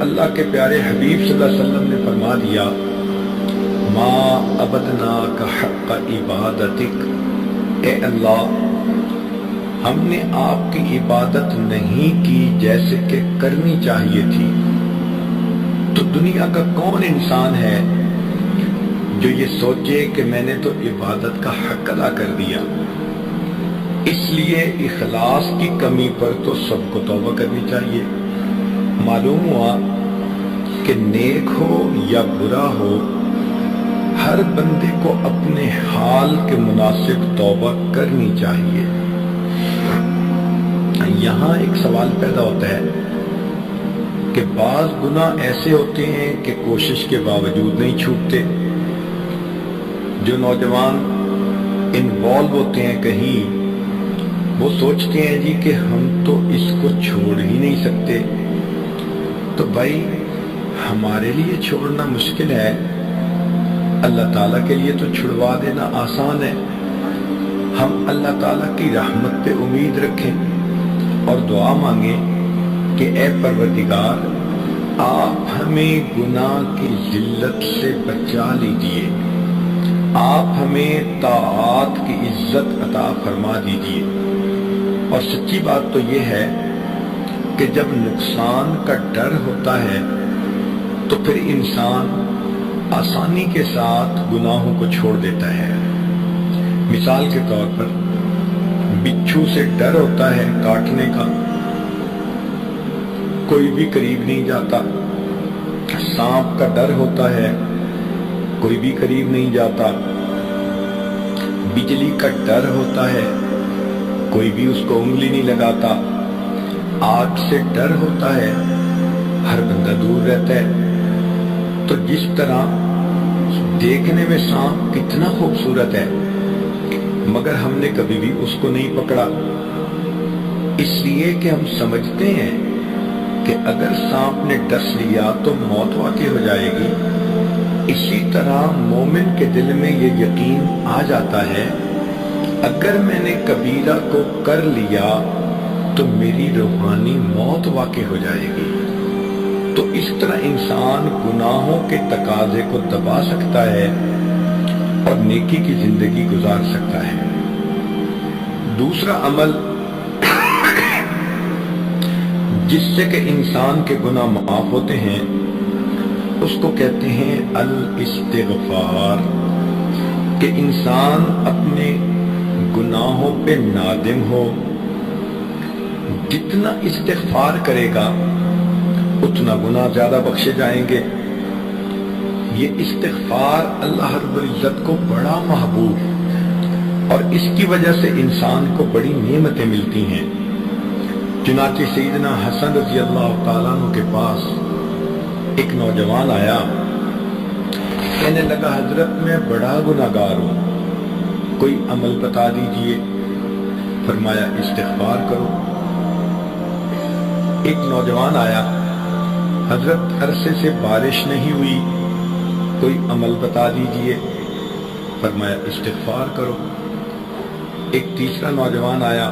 اللہ کے پیارے حبیب صلی اللہ علیہ وسلم نے فرما دیا ما عبدناک حق عبادتک، اے اللہ ہم نے آپ کی عبادت نہیں کی جیسے کہ کرنی چاہیے تھی۔ تو دنیا کا کون انسان ہے جو یہ سوچے کہ میں نے تو عبادت کا حق ادا کر دیا؟ اس لیے اخلاص کی کمی پر تو سب کو توبہ کرنی چاہیے۔ معلوم ہوا کہ نیک ہو یا برا ہو، ہر بندے کو اپنے حال کے مناسب توبہ کرنی چاہیے۔ یہاں ایک سوال پیدا ہوتا ہے کہ بعض گناہ ایسے ہوتے ہیں کہ کوشش کے باوجود نہیں چھوٹتے۔ جو نوجوان انوالو ہوتے ہیں کہیں، وہ سوچتے ہیں جی کہ ہم تو اس کو چھوڑ ہی نہیں سکتے۔ تو بھائی ہمارے لیے چھوڑنا مشکل ہے، اللہ تعالیٰ کے لیے تو چھڑوا دینا آسان ہے۔ ہم اللہ تعالیٰ کی رحمت پہ امید رکھیں اور دعا مانگیں کہ اے پروردگار آپ ہمیں گناہ کی ذلت سے بچا لیجئے، آپ ہمیں طاعات کی عزت عطا فرما دیجئے۔ اور سچی بات تو یہ ہے کہ جب نقصان کا ڈر ہوتا ہے تو پھر انسان آسانی کے ساتھ گناہوں کو چھوڑ دیتا ہے۔ مثال کے طور پر بچھو سے ڈر ہوتا ہے کاٹنے کا، کوئی بھی قریب نہیں جاتا۔ سانپ کا ڈر ہوتا ہے، کوئی بھی قریب نہیں جاتا۔ بجلی کا ڈر ہوتا ہے، کوئی بھی اس کو انگلی نہیں لگاتا۔ آگ سے ڈر ہوتا ہے، ہر بندہ دور رہتا ہے۔ تو جس طرح دیکھنے میں سانپ کتنا خوبصورت ہے مگر ہم نے کبھی بھی اس کو نہیں پکڑا، اس لیے کہ ہم سمجھتے ہیں کہ اگر سانپ نے ڈس لیا تو موت واقع ہو جائے گی۔ اسی طرح مومن کے دل میں یہ یقین آ جاتا ہے اگر میں نے کبیرہ کو کر لیا تو میری روحانی موت واقع ہو جائے گی۔ تو اس طرح انسان گناہوں کے تقاضے کو دبا سکتا ہے اور نیکی کی زندگی گزار سکتا ہے۔ دوسرا عمل جس سے کہ انسان کے گناہ معاف ہوتے ہیں اس کو کہتے ہیں الاستغفار، کہ انسان اپنے گناہوں پہ نادم ہو۔ جتنا استغفار کرے گا اتنا گناہ زیادہ بخشے جائیں گے۔ یہ استغفار اللہ رب العزت کو بڑا محبوب اور اس کی وجہ سے انسان کو بڑی نعمتیں ملتی ہیں۔ چنانچہ سیدنا حسن رضی اللہ تعالیٰ عنہ کے پاس ایک نوجوان آیا، کہنے لگا حضرت میں بڑا گناہگار ہوں، کوئی عمل بتا دیجئے۔ فرمایا استغفار کرو۔ ایک نوجوان آیا، حضرت عرصے سے بارش نہیں ہوئی، کوئی عمل بتا دیجئے۔ فرمایا استغفار کرو۔ ایک تیسرا نوجوان آیا،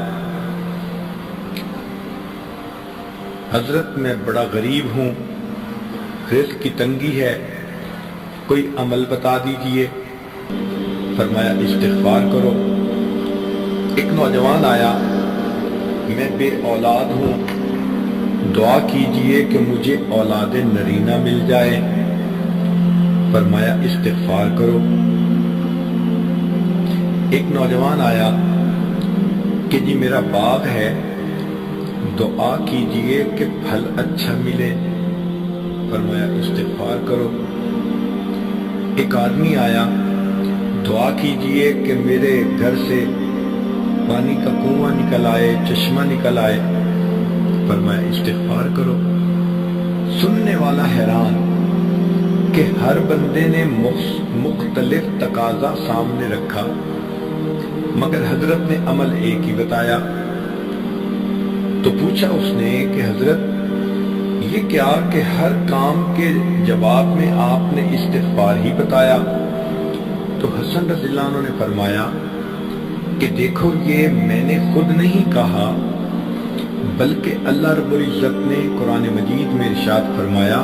حضرت میں بڑا غریب ہوں، رزق کی تنگی ہے، کوئی عمل بتا دیجئے۔ فرمایا استغفار کرو۔ ایک نوجوان آیا، میں بے اولاد ہوں، دعا کیجئے کہ مجھے اولاد نرینہ مل جائے۔ فرمایا استغفار کرو۔ ایک نوجوان آیا کہ جی میرا باغ ہے، دعا کیجئے کہ پھل اچھا ملے۔ فرمایا استغفار کرو۔ ایک آدمی آیا، دعا کیجئے کہ میرے گھر سے پانی کا کنواں نکل آئے، چشمہ نکل آئے۔ فرمایا استغفار کرو۔ سننے والا حیران کہ ہر بندے نے مختلف تقاضا سامنے رکھا مگر حضرت نے عمل ایک ہی بتایا۔ تو پوچھا اس نے کہ حضرت یہ کیا کہ ہر کام کے جواب میں آپ نے استغفار ہی بتایا؟ تو حسن رضی اللہ عنہ نے فرمایا کہ دیکھو یہ میں نے خود نہیں کہا بلکہ اللہ رب العزت نے قرآن مجید میں ارشاد فرمایا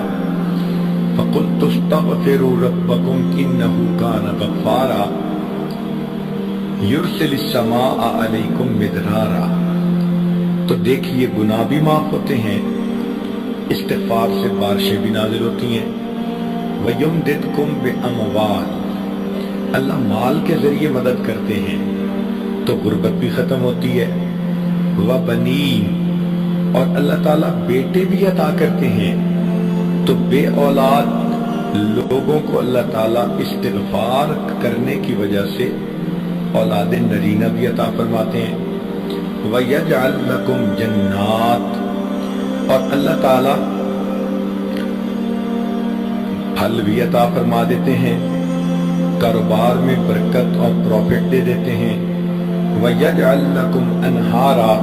فَقُلْتُ اسْتَغْفِرُوا رَبَّكُمْ إِنَّهُ كَانَ غَفَّارًا يُرْسِلِ السَّمَاءَ عَلَيْكُمْ مِدْرَارًا۔ تو دیکھیے گناہ بھی معاف ہوتے ہیں، استغفار سے بارشیں بھی نازل ہوتی ہیں۔ وَيُمْدِدْكُمْ بِأَمْوَالٍ، اللہ مال کے ذریعے مدد کرتے ہیں تو غربت بھی ختم ہوتی ہے۔ وَبَنِينَ، اور اللہ تعالیٰ بیٹے بھی عطا کرتے ہیں تو بے اولاد لوگوں کو اللہ تعالیٰ استغفار کرنے کی وجہ سے اولاد نرینہ بھی عطا فرماتے ہیں۔ وَيَجْعَلْ لَكُمْ جَنَّاتٍ، اور اللہ تعالیٰ پھل بھی عطا فرما دیتے ہیں، کاروبار میں برکت اور پروفٹ دے دیتے ہیں۔ وَيَجْعَلْ لَكُمْ أَنْهَارًا،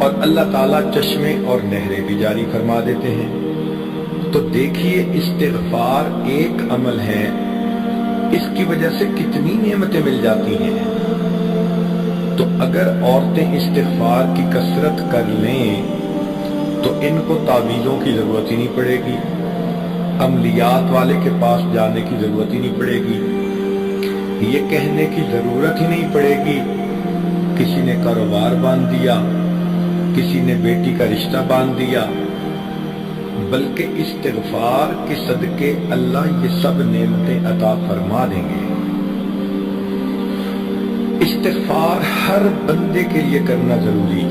اور اللہ تعالیٰ چشمے اور نہریں بھی جاری فرما دیتے ہیں۔ تو دیکھیے استغفار ایک عمل ہے، اس کی وجہ سے کتنی نعمتیں مل جاتی ہیں۔ تو اگر عورتیں استغفار کی کثرت کر لیں تو ان کو تعویذوں کی ضرورت ہی نہیں پڑے گی، عملیات والے کے پاس جانے کی ضرورت ہی نہیں پڑے گی، یہ کہنے کی ضرورت ہی نہیں پڑے گی کسی نے کاروبار باندھ دیا، کسی نے بیٹی کا رشتہ باندھ دیا، بلکہ استغفار کے صدقے اللہ یہ سب نعمتیں عطا فرما دیں گے۔ استغفار ہر بندے کے لیے کرنا ضروری،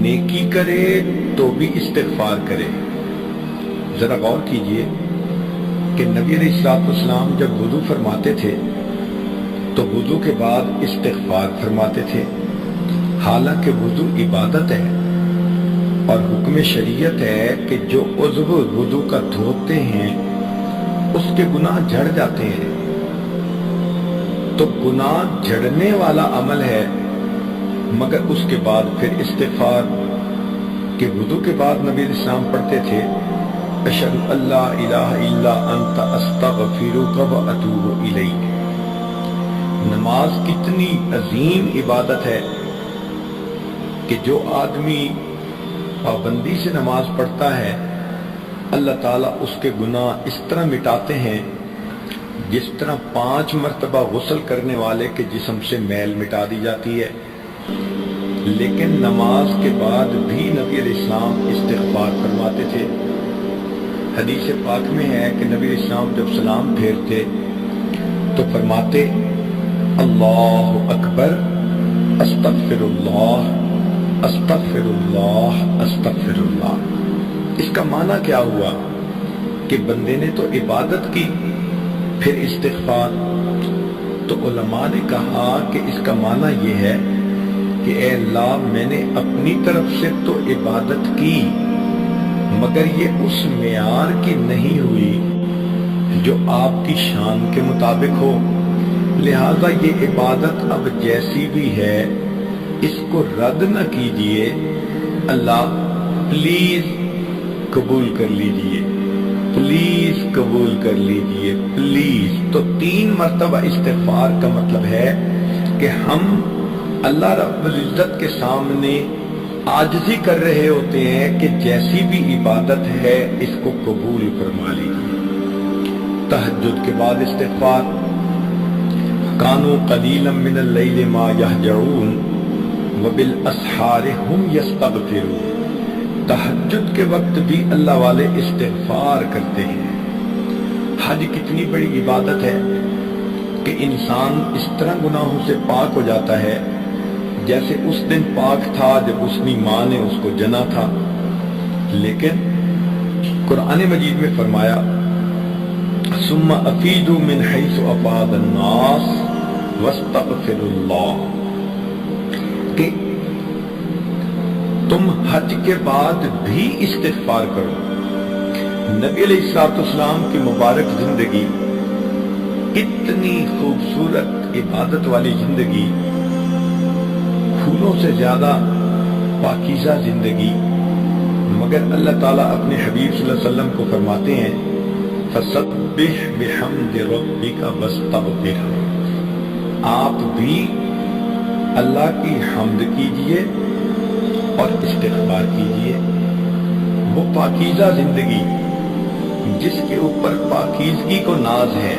نیکی کرے تو بھی استغفار کرے۔ ذرا غور کیجئے کہ نبی علیہ السلام جب وضو فرماتے تھے تو وضو کے بعد استغفار فرماتے تھے، حالانکہ وضو عبادت ہے اور حکم شریعت ہے کہ جو عضو وضو کا دھوتے ہیں اس کے گناہ جھڑ جاتے ہیں، تو گناہ جھڑنے والا عمل ہے، مگر اس کے بعد پھر استغفار کہ وضو کے بعد نبی علیہ السلام پڑھتے تھے اشہد ان لا الہ الا انت استغفرک واتوب الیک۔ نماز کتنی عظیم عبادت ہے کہ جو آدمی پابندی سے نماز پڑھتا ہے اللہ تعالیٰ اس کے گناہ اس طرح مٹاتے ہیں جس طرح 5 مرتبہ غسل کرنے والے کے جسم سے میل مٹا دی جاتی ہے۔ لیکن نماز کے بعد بھی نبی علیہ السلام استغفار فرماتے تھے۔ حدیث پاک میں ہے کہ نبی علیہ السلام جب سلام پھیرتے تو فرماتے اللہ اکبر استغفر اللہ استغفر اللہ استغفر اللہ۔ اس کا معنی کیا ہوا کہ بندے نے تو عبادت کی پھر استغفار، تو علماء نے کہا کہ اس کا معنی یہ ہے کہ اے اللہ میں نے اپنی طرف سے تو عبادت کی مگر یہ اس معیار کی نہیں ہوئی جو آپ کی شان کے مطابق ہو، لہذا یہ عبادت اب جیسی بھی ہے اس کو رد نہ کیجئے، اللہ پلیز قبول کر لیجئے، پلیز قبول کر لیجئے، پلیز۔ تو 3 مرتبہ استغفار کا مطلب ہے کہ ہم اللہ رب العزت کے سامنے عاجزی کر رہے ہوتے ہیں کہ جیسی بھی عبادت ہے اس کو قبول فرما لیجئے۔ تہجد کے بعد استغفار کانوا قلیلا من اللیل ما یہجعون وبالاسحار هم یستغفرون۔ تہجد کے وقت بھی اللہ والے استغفار کرتے ہیں۔ حج کتنی بڑی عبادت ہے کہ انسان اس طرح گناہوں سے پاک ہو جاتا ہے جیسے اس دن پاک تھا جب اس کی ماں نے اس کو جنا تھا۔ لیکن قرآن مجید میں فرمایا ثم افیدوا من حیث افاض الناس واستغفروا اللہ، کہ تم حج کے بعد بھی استغفار کرو۔ نبی علیہ السلام کی مبارک زندگی اتنی خوبصورت عبادت والی زندگی، پھولوں سے زیادہ پاکیزہ زندگی، مگر اللہ تعالیٰ اپنے حبیب صلی اللہ علیہ وسلم کو فرماتے ہیں فَسَبِّحْ بِحَمْدِ رَبِّكَ وَاسْتَغْفِرْهُ، آپ بھی اللہ کی حمد کیجئے اور استغفار کیجئے۔ وہ پاکیزہ زندگی جس کے اوپر پاکیزگی کو ناز ہے،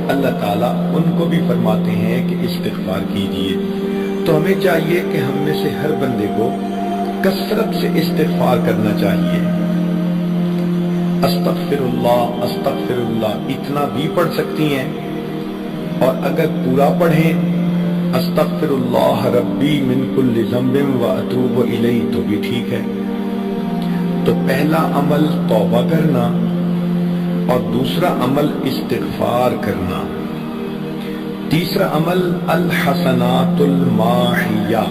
اللہ تعالیٰ ان کو بھی فرماتے ہیں کہ استغفار کیجئے۔ تو ہمیں چاہیے کہ ہم میں سے ہر بندے کو کثرت سے استغفار کرنا چاہیے۔ استغفر اللہ اتنا بھی پڑھ سکتی ہیں، اور اگر پورا پڑھیں استغفر اللہ ربی من کل ذنب واتوب الیہ تو بھی ٹھیک ہے۔ تو پہلا عمل توبہ کرنا اور دوسرا عمل استغفار کرنا۔ تیسرا عمل الحسنات الماحیہ،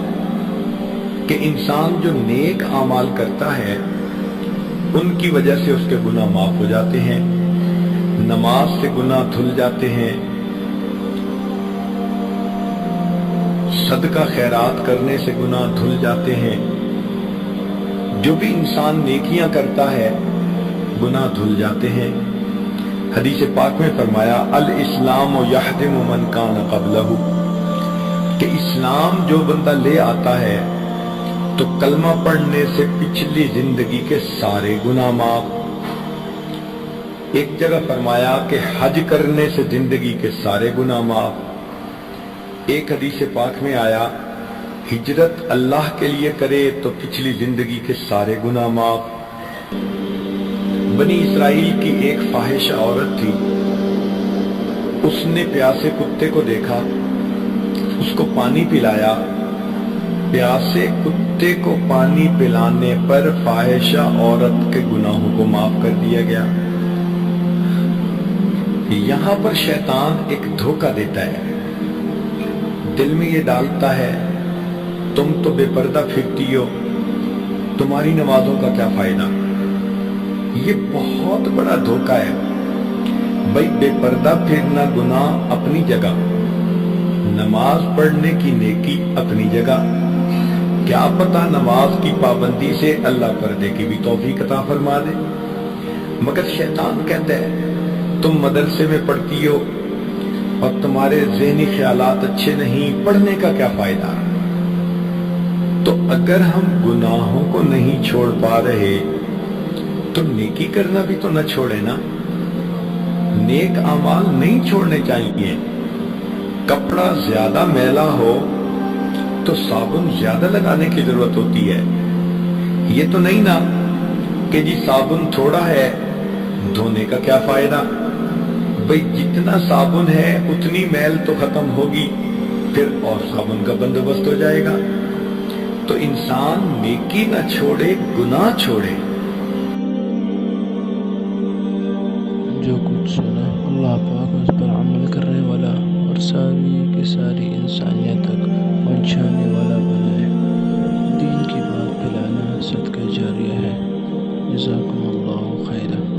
کہ انسان جو نیک اعمال کرتا ہے ان کی وجہ سے اس کے گناہ معاف ہو جاتے ہیں، نماز سے گناہ دھل جاتے ہیں، صدقہ خیرات کرنے سے گناہ دھل جاتے ہیں۔ جو بھی انسان نیکیاں کرتا ہے گناہ دھل جاتے ہیں۔ حدیث پاک میں فرمایا الاسلام یحدم من کان قبلہ، کہ اسلام جو بندہ لے آتا ہے تو کلمہ پڑھنے سے پچھلی زندگی کے سارے گناہ معاف۔ ایک جگہ فرمایا کہ حج کرنے سے زندگی کے سارے گناہ معاف۔ ایک حدیث پاک میں آیا ہجرت اللہ کے لیے کرے تو پچھلی زندگی کے سارے گناہ معاف۔ بنی اسرائیل کی ایک فاحشہ عورت تھی، اس نے پیاسے کتے کو دیکھا، اس کو پانی پلایا۔ پیاسے کتے کو پانی پلانے پر فاحشہ عورت کے گناہوں کو معاف کر دیا گیا۔ یہاں پر شیطان ایک دھوکہ دیتا ہے، دل میں یہ ڈالتا ہے تم تو بے پردہ پھرتی ہو، تمہاری نمازوں کا کیا فائدہ۔ یہ بہت بڑا دھوکہ ہے بھائی۔ بے پردہ پھرنا گناہ اپنی جگہ، نماز پڑھنے کی نیکی اپنی جگہ۔ کیا پتہ نماز کی پابندی سے اللہ پردے کی بھی توفیق عطا فرما دے۔ مگر شیطان کہتا ہے تم مدرسے میں پڑھتی ہو اور تمہارے ذہنی خیالات اچھے نہیں، پڑھنے کا کیا فائدہ۔ تو اگر ہم گناہوں کو نہیں چھوڑ پا رہے تو نیکی کرنا بھی تو نہ چھوڑے نا۔ نیک اعمال نہیں چھوڑنے چاہیے۔ کپڑا زیادہ میلا ہو تو صابن زیادہ لگانے کی ضرورت ہوتی ہے۔ یہ تو نہیں نا کہ جی صابن تھوڑا ہے دھونے کا کیا فائدہ۔ بھئی جتنا صابن ہے اتنی میل تو ختم ہوگی، پھر اور صابن کا بندوبست ہو جائے گا۔ تو انسان نیکی نہ چھوڑے، گناہ چھوڑے۔ جو کچھ سنا اللہ پاک اس پر عمل کرنے والا اور ساری کی ساری انسانیت تک پہنچانے والا بنائے۔ دین کی بات پھیلانا صدقہ جاریہ ہے۔ جزاکم اللہ خیرا۔